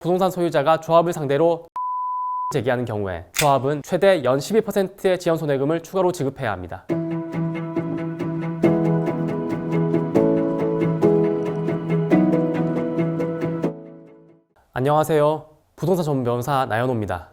부동산 소유자가 조합을 상대로 제기하는 경우에 조합은 최대 연 12%의 지연 손해금을 추가로 지급해야 합니다. 안녕하세요. 부동산 전문 변호사 나연호입니다.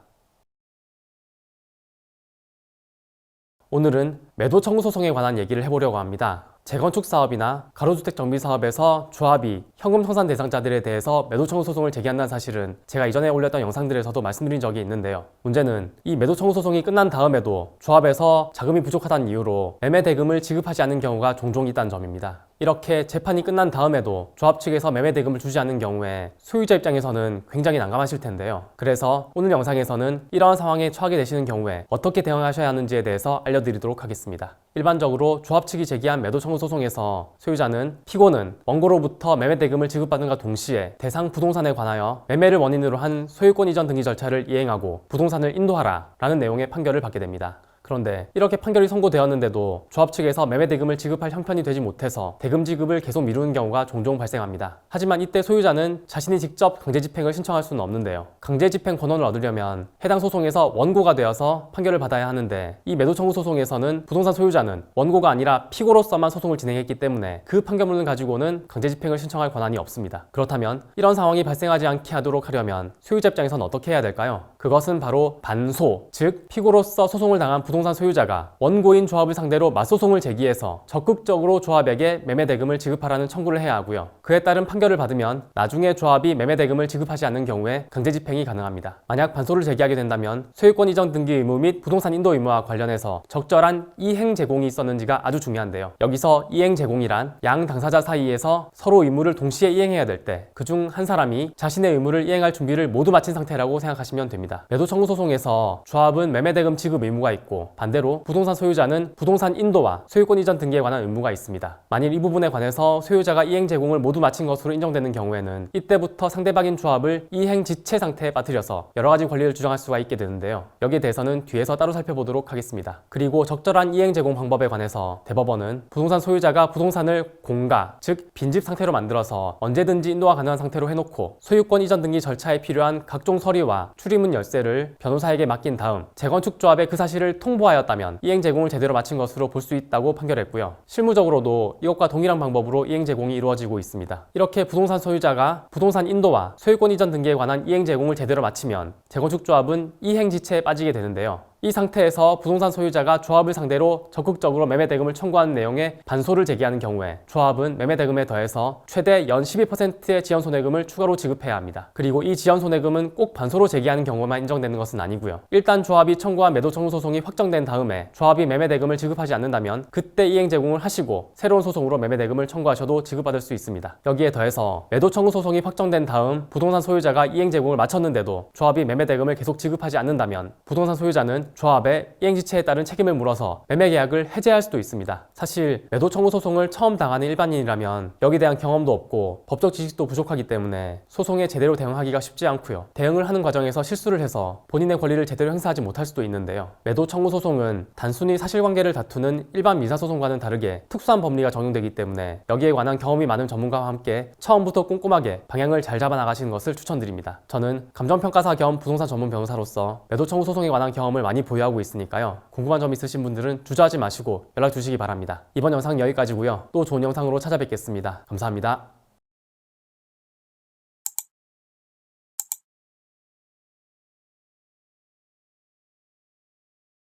오늘은 매도 청구 소송에 관한 얘기를 해보려고 합니다. 재건축 사업이나 가로주택 정비 사업에서 조합이 현금 청산 대상자들에 대해서 매도 청구 소송을 제기한다는 사실은 제가 이전에 올렸던 영상들에서도 말씀드린 적이 있는데요. 문제는 이 매도 청구 소송이 끝난 다음에도 조합에서 자금이 부족하다는 이유로 매매 대금을 지급하지 않는 경우가 종종 있다는 점입니다. 이렇게 재판이 끝난 다음에도 조합 측에서 매매 대금을 주지 않는 경우에 소유자 입장에서는 굉장히 난감하실 텐데요. 그래서 오늘 영상에서는 이러한 상황에 처하게 되시는 경우에 어떻게 대응하셔야 하는지에 대해서 알려드리도록 하겠습니다. 일반적으로 조합 측이 제기한 매도 청구 소송에서 소유자는 피고는 원고로부터 매매 대금을 지급받는과 동시에 대상 부동산에 관하여 매매를 원인으로 한 소유권 이전 등기 절차를 이행하고 부동산을 인도하라 라는 내용의 판결을 받게 됩니다. 그런데 이렇게 판결이 선고되었는데도 조합 측에서 매매 대금을 지급할 형편이 되지 못해서 대금 지급을 계속 미루는 경우가 종종 발생합니다. 하지만 이때 소유자는 자신이 직접 강제 집행을 신청할 수는 없는데요. 강제 집행 권한을 얻으려면 해당 소송에서 원고가 되어서 판결을 받아야 하는데 이 매도 청구 소송에서는 부동산 소유자는 원고가 아니라 피고로서만 소송을 진행했기 때문에 그 판결문을 가지고는 강제 집행을 신청할 권한이 없습니다. 그렇다면 이런 상황이 발생하지 않게 하도록 하려면 소유자 입장에서는 어떻게 해야 될까요? 그것은 바로 반소, 즉 피고로서 소송을 당한 부동산 소유자가 원고인 조합을 상대로 맞소송을 제기해서 적극적으로 조합에게 매매 대금을 지급하라는 청구를 해야 하고요. 그에 따른 판결을 받으면 나중에 조합이 매매 대금을 지급하지 않는 경우에 강제 집행이 가능합니다. 만약 반소를 제기하게 된다면 소유권 이전 등기 의무 및 부동산 인도 의무와 관련해서 적절한 이행 제공이 있었는지가 아주 중요한데요. 여기서 이행 제공이란 양 당사자 사이에서 서로 의무를 동시에 이행해야 될 때 그중 한 사람이 자신의 의무를 이행할 준비를 모두 마친 상태라고 생각하시면 됩니다. 매도 청구 소송에서 조합은 매매 대금 지급 의무가 있고 반대로 부동산 소유자는 부동산 인도와 소유권 이전 등기에 관한 의무가 있습니다. 만일 이 부분에 관해서 소유자가 이행 제공을 모두 마친 것으로 인정되는 경우에는 이때부터 상대방인 조합을 이행 지체 상태에 빠뜨려서 여러 가지 권리를 주장할 수가 있게 되는데요. 여기에 대해서는 뒤에서 따로 살펴보도록 하겠습니다. 그리고 적절한 이행 제공 방법에 관해서 대법원은 부동산 소유자가 부동산을 공가, 즉 빈집 상태로 만들어서 언제든지 인도가 가능한 상태로 해놓고 소유권 이전 등기 절차에 필요한 각종 서류와 출입문 열쇠를 변호사에게 맡긴 다음 재건축 조합에 그 사실을 통보하였다면 이행 제공을 제대로 마친 것으로 볼 수 있다고 판결했고요. 실무적으로도 이것과 동일한 방법으로 이행 제공이 이루어지고 있습니다. 이렇게 부동산 소유자가 부동산 인도와 소유권 이전 등기에 관한 이행 제공을 제대로 마치면 재건축 조합은 이행 지체에 빠지게 되는데요. 이 상태에서 부동산 소유자가 조합을 상대로 적극적으로 매매 대금을 청구하는 내용의 반소를 제기하는 경우에 조합은 매매 대금에 더해서 최대 연 12%의 지연 손해금을 추가로 지급해야 합니다. 그리고 이 지연 손해금은 꼭 반소로 제기하는 경우만 인정되는 것은 아니고요. 일단 조합이 청구한 매도 청구 소송이 확정된 다음에 조합이 매매 대금을 지급하지 않는다면 그때 이행 제공을 하시고 새로운 소송으로 매매 대금을 청구하셔도 지급받을 수 있습니다. 여기에 더해서 매도 청구 소송이 확정된 다음 부동산 소유자가 이행 제공을 마쳤는데도 조합이 매매 대금을 계속 지급하지 않는다면 부동산 소유자는 조합의 이행지체에 따른 책임을 물어서 매매 계약을 해지할 수도 있습니다. 사실 매도 청구 소송을 처음 당하는 일반인이라면 여기에 대한 경험도 없고 법적 지식도 부족하기 때문에 소송에 제대로 대응하기가 쉽지 않고요. 대응을 하는 과정에서 실수를 해서 본인의 권리를 제대로 행사하지 못할 수도 있는데요. 매도 청구 소송은 단순히 사실관계를 다투는 일반 민사소송과는 다르게 특수한 법리가 적용되기 때문에 여기에 관한 경험이 많은 전문가와 함께 처음부터 꼼꼼하게 방향을 잘 잡아 나가시는 것을 추천드립니다. 저는 감정평가사 겸 부동산 전문 변호사로서 매도 청구 소송에 관한 경험을 많이 보유하고 있으니까요. 궁금한 점 있으신 분들은 주저하지 마시고 연락 주시기 바랍니다. 이번 영상 여기까지고요. 또 좋은 영상으로 찾아뵙겠습니다. 감사합니다.